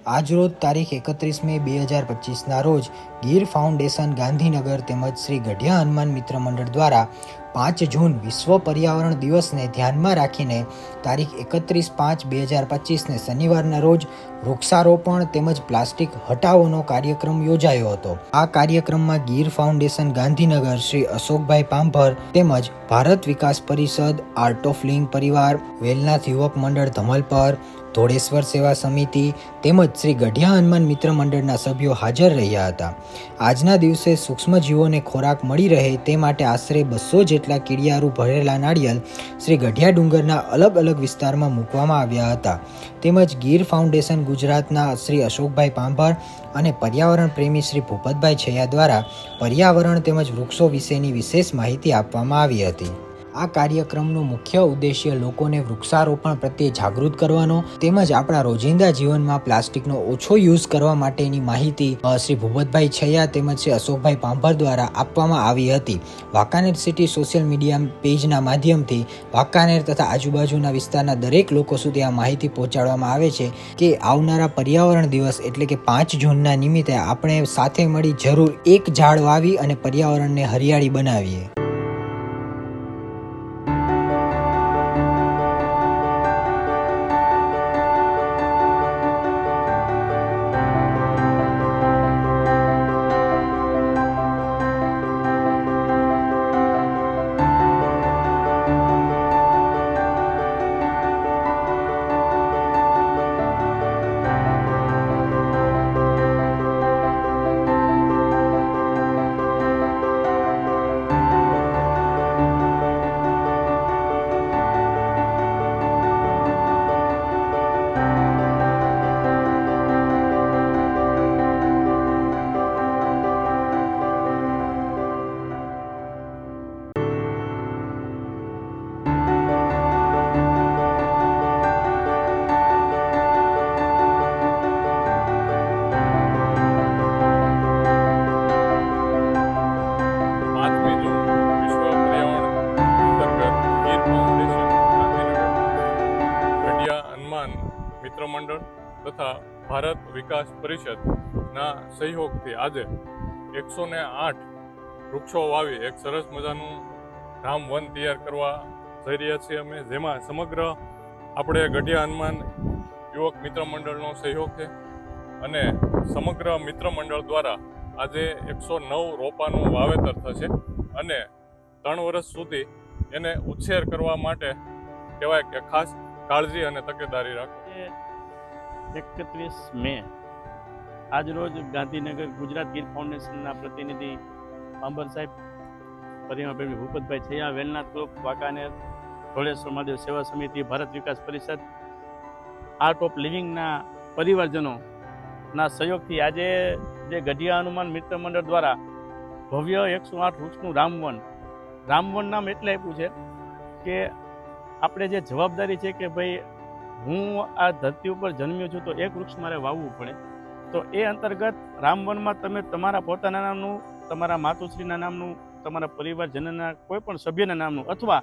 આજરોજ તારીખ 31 મે 2025ના રોજ ગીર ફાઉન્ડેશન ગાંધીનગર તેમજ શ્રી ગઢિયા હનુમાન મિત્ર મંડળ દ્વારા 5 જૂન વિશ્વ પર્યાવરણ દિવસને ધ્યાનમાં રાખીને તારીખ 31/5/2025ને શનિવારના રોજ વૃક્ષારોપણ તેમજ પ્લાસ્ટિક હટાવોનો કાર્યક્રમ યોજાયો હતો। આ કાર્યક્રમમાં ગીર ફાઉન્ડેશન ગાંધીનગર શ્રી અશોકભાઈ પાંભર તેમજ ભારત વિકાસ પરિષદ, આર્ટ ઓફ લિંગ પરિવાર, વેલનાથ યુવક મંડળ ધમલપર, ધોળેશ્વર સેવા સમિતિ તેમજ શ્રી ગઢિયા હનુમાન મિત્ર મંડળના સભ્યો હાજર રહ્યા હતા। આજના દિવસે સૂક્ષ્મજીવોને ખોરાક મળી રહે તે માટે આશરે 200 જેટલા કીડિયારું ભરેલા નાળિયેર શ્રી ગઢિયા ડુંગરના અલગ અલગ વિસ્તારમાં મૂકવામાં આવ્યા હતા। તેમજ ગીર ફાઉન્ડેશન ગુજરાતના શ્રી અશોકભાઈ પાંભર અને પર્યાવરણ પ્રેમી શ્રી ભૂપતભાઈ છૈયા દ્વારા પર્યાવરણ તેમજ વૃક્ષો વિશેની વિશેષ માહિતી આપવામાં આવી હતી। આ કાર્યક્રમનો મુખ્ય ઉદ્દેશ્ય લોકોને વૃક્ષારોપણ પ્રત્યે જાગૃત કરવાનો તેમજ આપણા રોજિંદા જીવનમાં પ્લાસ્ટિકનો ઓછો યુઝ કરવા માટેની માહિતી શ્રી ભૂપતભાઈ છૈયા તેમજ શ્રી અશોકભાઈ પાંભર દ્વારા આપવામાં આવી હતી। વાંકાનેર સિટી સોશિયલ મીડિયા પેજના માધ્યમથી વાંકાનેર તથા આજુબાજુના વિસ્તારના દરેક લોકો સુધી આ માહિતી પહોંચાડવામાં આવે છે કે આવનારા પર્યાવરણ દિવસ એટલે કે 5 જૂનના નિમિત્તે આપણે સાથે મળી જરૂર એક ઝાડ વાવી અને પર્યાવરણને હરિયાળી બનાવીએ। મિત્ર મંડળ તથા ભારત વિકાસ પરિષદના સહયોગથી આજે 108 વૃક્ષો વાવી એક સરસ મજાનું રામ વન તૈયાર કરવા જઈ રહ્યા છીએ અમે, જેમાં સમગ્ર આપણે ગઢિયા હનુમાન યુવક મિત્ર મંડળનો સહયોગ છે અને સમગ્ર મિત્ર મંડળ દ્વારા આજે 109 રોપાનું વાવેતર થશે અને 3 વર્ષ સુધી એને ઉછેર કરવા માટે કહેવાય કે ખાસ કાળજી અને તકેદારી રાખો। 31 મે આજરોજ ગાંધીનગર ગુજરાત ગીર ફાઉન્ડેશનના પ્રતિનિધિ પાંભર સાહેબ, પર્યાવરણ પ્રેમી ભૂપતભાઈ છૈયા, વેલનાથ ગ્રુપ, વાંકાનેર, ધોળેશ્વર મહાદેવ સેવા સમિતિ, ભારત વિકાસ પરિષદ, આર્ટ ઓફ લિવિંગના પરિવારજનોના સહયોગથી આજે જે ગઢિયા હનુમાન મિત્ર મંડળ દ્વારા ભવ્ય 108 વૃક્ષનું રામવન નામ એટલે આપ્યું છે કે આપણે જે જવાબદારી છે કે ભાઈ હું આ ધરતી ઉપર જન્મ્યો છું તો એક વૃક્ષ મારે વાવવું પડે। તો એ અંતર્ગત રામવનમાં તમે તમારા પોતાના નામનું, તમારા માતુશ્રીના નામનું, તમારા પરિવારજનના કોઈ પણ સભ્યના નામનું અથવા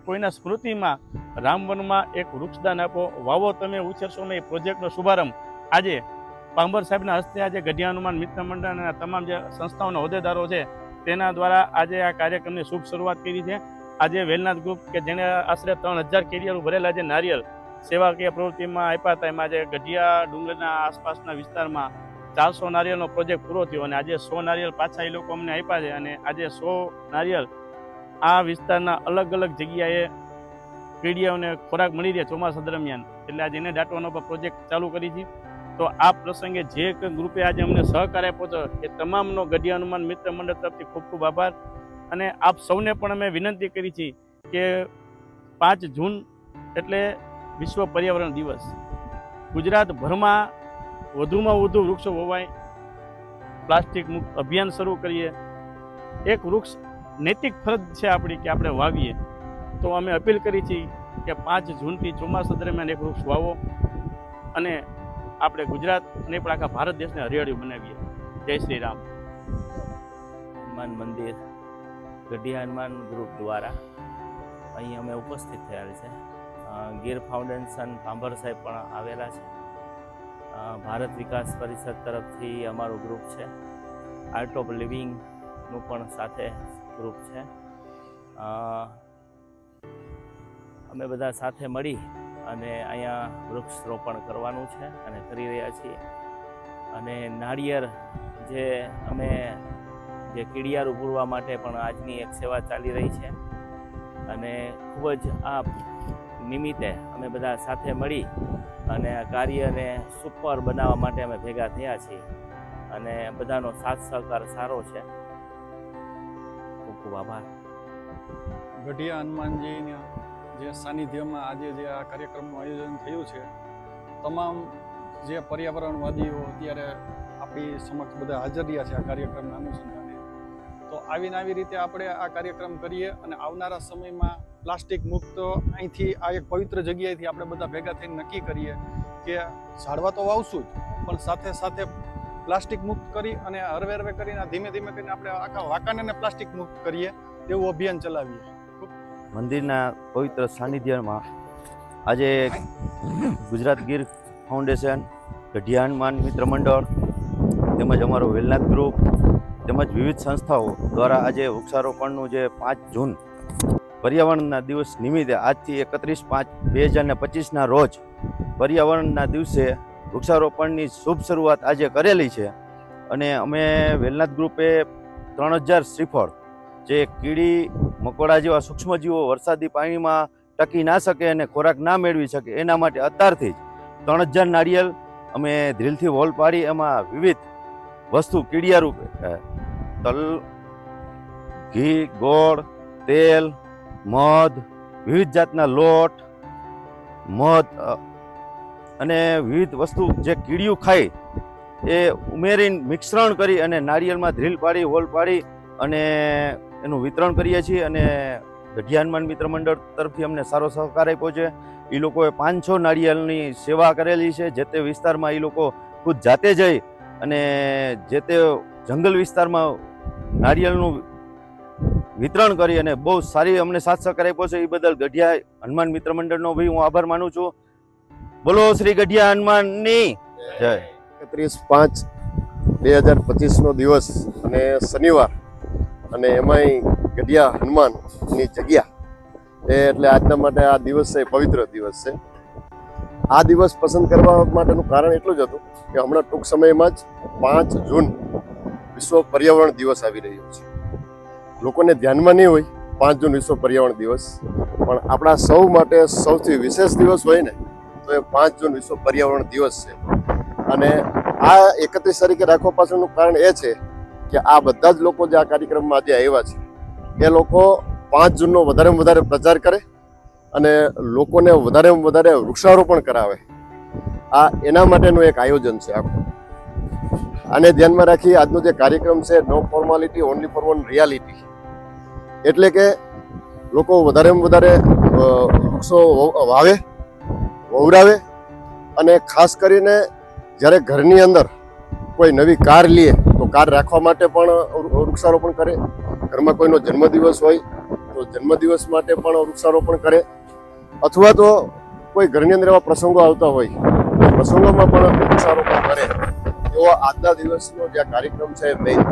કોઈના સ્મૃતિમાં રામવનમાં એક વૃક્ષદાન આપો, વાવો, તમે ઉછેરશો ને। એ પ્રોજેક્ટનો શુભારંભ આજે પાંભર સાહેબના હસ્તે આજે ગઢિયા હનુમાન મિત્ર મંડળના તમામ જે સંસ્થાઓના હોદ્દેદારો છે તેના દ્વારા આજે આ કાર્યક્રમની શુભ શરૂઆત કરી છે। આજે વેલનાથ ગ્રુપ કે જેણે આશરે 3000 કેડિયારું ભરેલા જે નારિયેલ સેવાકીય પ્રવૃત્તિમાં આપ્યા હતા, એમાં આજે ગઢિયા ડુંગરના આસપાસના વિસ્તારમાં 400 નારિયેળનો પ્રોજેક્ટ પૂરો થયો અને આજે 100 નારિયેળ પાછા એ લોકો અમને આપ્યા છે અને આજે 100 નારિયેળ આ વિસ્તારના અલગ અલગ જગ્યાએ કીડિયાઓને ખોરાક મળી રહે ચોમાસા દરમિયાન, એટલે આજે એને દાટવાનો પ્રોજેક્ટ ચાલુ કરી છે। તો આ પ્રસંગે જે ગ્રુપે આજે અમને સહકાર આપ્યો હતો એ તમામનો ગઢિયા હનુમાન મિત્ર મંડળ તરફથી ખૂબ ખૂબ આભાર। અને આપ સૌને પણ અમે વિનંતી કરી છે કે 5 જૂન એટલે વિશ્વ પર્યાવરણ દિવસ, ગુજરાતભરમાં વધુમાં વધુ વૃક્ષો વવાય, પ્લાસ્ટિક મુક્ત અભિયાન શરૂ કરીએ, એક વૃક્ષ નૈતિક ફરજ છે આપણી કે આપણે વાવીએ। તો અમે અપીલ કરી છે કે 5 જૂનથી ચોમાસા દરમિયાન એક વૃક્ષ વાવો અને આપણે ગુજરાત અને પણ આખા ભારત દેશને હરિયાળી બનાવીએ। જય શ્રી રામ। હનુમાન મંદિર ગઢિયા હનુમાન ગ્રુપ દ્વારા અહીં અમે ઉપસ્થિત થયેલ છે। ગીર ફાઉન્ડેશન પાંભર સાહેબ પણ આવેલા છે ભારત વિકાસ પરિષદ તરફથી અમારું ગ્રુપ છે. આર્ટ ઓફ લિવિંગનું પણ સાથે ગ્રુપ છે. અમે બધા સાથે મળી અને અહીંયા વૃક્ષ રોપણ કરવાનું છે અને કરી રહ્યા છીએ. અને નાળિયેર અમે કીડિયારું પૂરવા માટે પણ આજની એક સેવા ચાલી રહી છે. અને ખૂબ જ આ નિમિત્તે અમે બધા સાથે મળી અને આ કાર્યને સુપર બનાવવા માટે અમે ભેગા થયા છીએ અને બધાનો સાથ સહકાર સારો છે. ખૂબ ખૂબ આભાર. ગઢિયા હનુમાનજીના જે સાનિધ્યમાં આજે જે આ કાર્યક્રમનું આયોજન થયું છે, તમામ જે પર્યાવરણવાદીઓ અત્યારે આપણી સમક્ષ બધા હાજર રહ્યા છે આ કાર્યક્રમના અનુસંધાને, તો આવીને આવી રીતે આપણે આ કાર્યક્રમ કરીએ અને આવનારા સમયમાં પ્લાસ્ટિક મુક્ત અહીંથી આ એક પવિત્ર જગ્યાએથી આપણે બધા ભેગા થઈને નક્કી કરીએ કે ઝાડવા તો વાવશું જ, પણ સાથે સાથે પ્લાસ્ટિક મુક્ત કરી અને હરવે કરીને ધીમે ધીમે કરીને આપણે આખા વાંકાનેરને પ્લાસ્ટિક મુક્ત કરીએ તેવું અભિયાન ચલાવીએ. મંદિરના પવિત્ર સાનિધ્યમાં આજે ગુજરાત ગીર ફાઉન્ડેશન, ગઢિયા હનુમાન મિત્ર મંડળ તેમજ અમારો વેલનાથ ગ્રુપ તેમજ વિવિધ સંસ્થાઓ દ્વારા આજે વૃક્ષારોપણનું જે 5 જૂન પર્યાવરણના દિવસ નિમિત્તે આજથી 31/5/2025ના રોજ પર્યાવરણના દિવસે વૃક્ષારોપણની શુભ શરૂઆત આજે કરેલી છે. અને અમે વેલનાથ ગ્રુપે 3000 શ્રીફળ, જે કીડી મકોડા જેવા સૂક્ષ્મજીવો વરસાદી પાણીમાં ટકી ના શકે અને ખોરાક ના મેળવી શકે એના માટે અત્યારથી જ 3000 નાળિયેર અમે ધ્રીલથી વોલ પાડી એમાં વિવિધ વસ્તુ કીડિયારૂપ તલ, ઘી, ગોળ, તેલ, મધ, વિવિધ જાતના લોટ, મધ અને વિવિધ વસ્તુ જે કીડિયું ખાય એ ઉમેરીને મિશ્રણ કરી અને નાળિયેરમાં ધ્રીલ પાડી વોલ પાડી અને એનું વિતરણ કરીએ છીએ. અને ગઢિયા હનુમાન મિત્ર મંડળ તરફથી અમને સારો સહકાર આપ્યો છે. એ લોકોએ 500 નાળિયેરની સેવા કરેલી છે. જે તે વિસ્તારમાં એ લોકો ખુદ જાતે જઈ અને જે તે જંગલ વિસ્તારમાં નાળિયેરનું વિતરણ કરી અને બહુ સારી અમને સાથ સહકાર આપ્યો છે. એ બદલ ગઢિયા હનુમાન મિત્ર મંડળનો ભાઈ હું આભાર માનું છું. બોલો શ્રી ગઢિયા હનુમાનની જય. 31/5/2025નો દિવસ અને શનિવાર, અને એમાંય ગઢિયા હનુમાનની જગ્યા એટલે આજના માટે આ દિવસ છે, પવિત્ર દિવસ છે. આ દિવસ પસંદ કરવા માટેનું કારણ એટલું જ હતું કે હમણાં ટૂંક સમયમાં જ 5 જૂન વિશ્વ પર્યાવરણ દિવસ આવી રહ્યો છે. લોકોને ધ્યાનમાં નહીં હોય 5 જૂન વિશ્વ પર્યાવરણ દિવસ, પણ આપણા સૌ માટે સૌથી વિશેષ દિવસ હોય ને તો એ 5 જૂન વિશ્વ પર્યાવરણ દિવસ છે. અને આ 31 તારીખે રાખવા પાછળનું કારણ એ છે કે આ બધા જ લોકો જે આ કાર્યક્રમમાં આજે આવ્યા છે એ લોકો 5 જૂનનો વધારેમાં વધારે પ્રચાર કરે અને લોકોને વધારેમાં વધારે વૃક્ષારોપણ કરાવે. આ એના માટેનું એક આયોજન છે આખું. આને ધ્યાનમાં રાખી આજનો જે કાર્યક્રમ છે, no formality only for one reality, એટલે કે લોકો વધારેમાં વધારે વૃક્ષો વાવે, વવરાવે અને ખાસ કરીને જ્યારે ઘરની અંદર કોઈ નવી કાર લે તો કાર રાખવા માટે પણ વૃક્ષારોપણ કરે. ઘરમાં કોઈનો જન્મદિવસ હોય તો જન્મદિવસ માટે પણ વૃક્ષારોપણ કરે. અથવા તો કોઈ ઘરની અંદર એવા પ્રસંગો આવતા હોય તો પ્રસંગોમાં પણ વૃક્ષારોપણ કરે. એવો આજના દિવસનો જે કાર્યક્રમ છે એ મેઇન છે.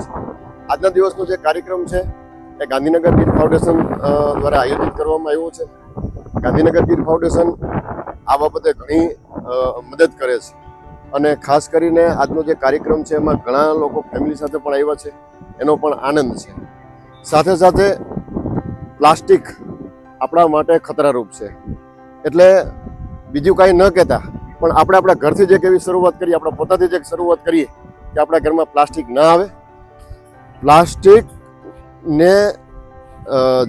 આજના દિવસનો જે કાર્યક્રમ છે એ ગાંધીનગર ગીર ફાઉન્ડેશન દ્વારા આયોજિત કરવામાં આવ્યો છે. ગાંધીનગર ગીર ફાઉન્ડેશન આ બાબતે ઘણી મદદ કરે છે. અને ખાસ કરીને આજનો જે કાર્યક્રમ છે એમાં ઘણા લોકો ફેમિલી સાથે પણ આવ્યા છે, એનો પણ આનંદ છે. સાથે સાથે પ્લાસ્ટિક આપણા માટે ખતરારૂપ છે, એટલે બીજું કાંઈ ન કહેતા પણ આપણે આપણા ઘરથી જ એક એવી શરૂઆત કરીએ, આપણા પોતાથી જ એક શરૂઆત કરીએ કે આપણા ઘરમાં પ્લાસ્ટિક ન આવે. પ્લાસ્ટિકને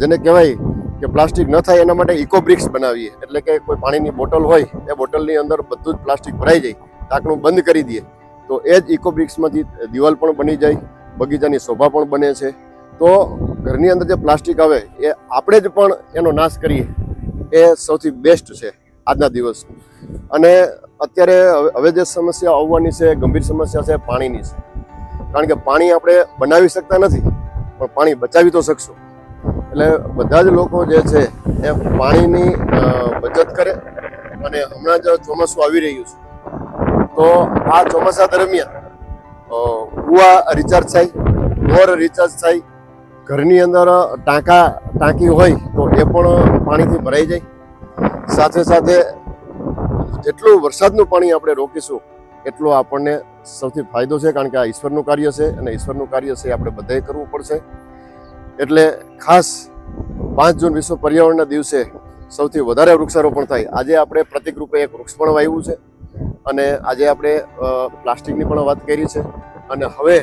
જેને કહેવાય કે પ્લાસ્ટિક ન થાય એના માટે ઇકો બ્રિક્સ બનાવીએ, એટલે કે કોઈ પાણીની બોટલ હોય એ બોટલની અંદર બધું જ પ્લાસ્ટિક ભરાઈ જાય, ઢાંકણું બંધ કરી દઈએ તો એ જ ઇકો બ્રિક્સમાંથી દિવાલ પણ બની જાય, બગીચાની શોભા પણ બને છે. તો ઘરની અંદર જે પ્લાસ્ટિક આવે એ આપણે જ પણ એનો નાશ કરીએ એ સૌથી બેસ્ટ છે આજના દિવસ. અને અત્યારે હવે જે સમસ્યા આવવાની છે, ગંભીર સમસ્યા છે પાણીની છે. કારણ કે પાણી આપણે બનાવી શકતા નથી પણ પાણી બચાવી તો શકશું. એટલે બધા જ લોકો જે છે એ પાણીની બચત કરે. અને હમણાં જ ચોમાસું આવી રહ્યું છે તો આ ચોમાસા દરમિયાન કૂવા રિચાર્જ થાય, બોર રિચાર્જ થાય, ઘરની અંદર ટાંકી હોય તો એ પણ પાણીથી ભરાઈ જાય. સાથે સાથે જેટલું વરસાદનું પાણી આપણે રોકીશું એટલો આપણને સૌથી ફાયદો છે, કારણ કે આ ઈશ્વરનું કાર્ય છે અને ઈશ્વરનું કાર્ય છે આપણે બધાએ કરવું પડશે. એટલે ખાસ 5 જૂન વિશ્વ પર્યાવરણના દિવસે સૌથી વધારે વૃક્ષારોપણ થાય. આજે આપણે પ્રતિક રૂપે એક વૃક્ષ પણ વાવ્યું છે અને આજે આપણે પ્લાસ્ટિકની પણ વાત કરી છે અને હવે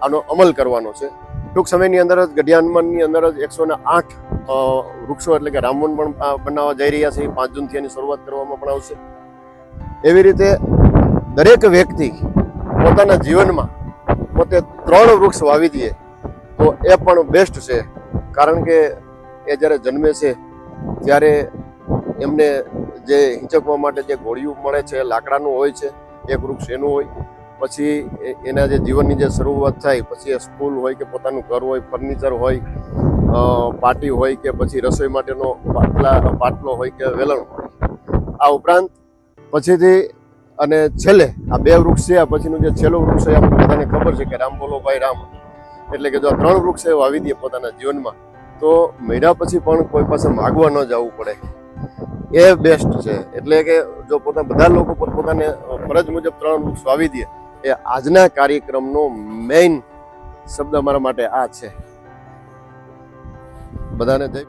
આનો અમલ કરવાનો છે. ટૂંક સમયની અંદર જ ગઢિયા હનુમાનની અંદર જ 108 વૃક્ષો એટલે કે રામવન પણ બનાવવા જઈ રહ્યા છે. 5 જૂનથી એની શરૂઆત કરવામાં પણ આવશે. એવી રીતે દરેક વ્યક્તિ પોતાના જીવનમાં પોતે 3 વૃક્ષ વાવી દે તો એ પણ બેસ્ટ છે, કારણ કે એ જ્યારે જન્મે છે ત્યારે એમને જે હિંચકવા માટે જે ગોળીઓ મળે છે લાકડાનું હોય છે, એક વૃક્ષ એનું હોય. પછી એના જે જીવનની જે શરૂઆત થાય, પછી એ સ્કૂલ હોય કે પોતાનું ઘર હોય, ફર્નિચર હોય, પાટી હોય કે પછી રસોઈ માટેનો પાટલો હોય કે વેલણ હોય. આ ઉપરાંત પછીથી અને છેલ્લે આ 2 વૃક્ષ છે. આ પછીનું જે છેલ્લું વૃક્ષ છે આપણે બધાને ખબર છે કે રામ બોલો ભાઈ રામ, એટલે કે જો આ 3 વૃક્ષ એ વાવી દે પોતાના જીવનમાં તો મહિના પછી પણ કોઈ પાસે માગવા ન જવું પડે. એ બેસ્ટ છે. એટલે કે જો બધા લોકો પોતાને ફરજ મુજબ 3 વૃક્ષ વાવી દે, એ આજના કાર્યક્રમનો મેઇન શબ્દ અમારા માટે આ છે. બધાને જય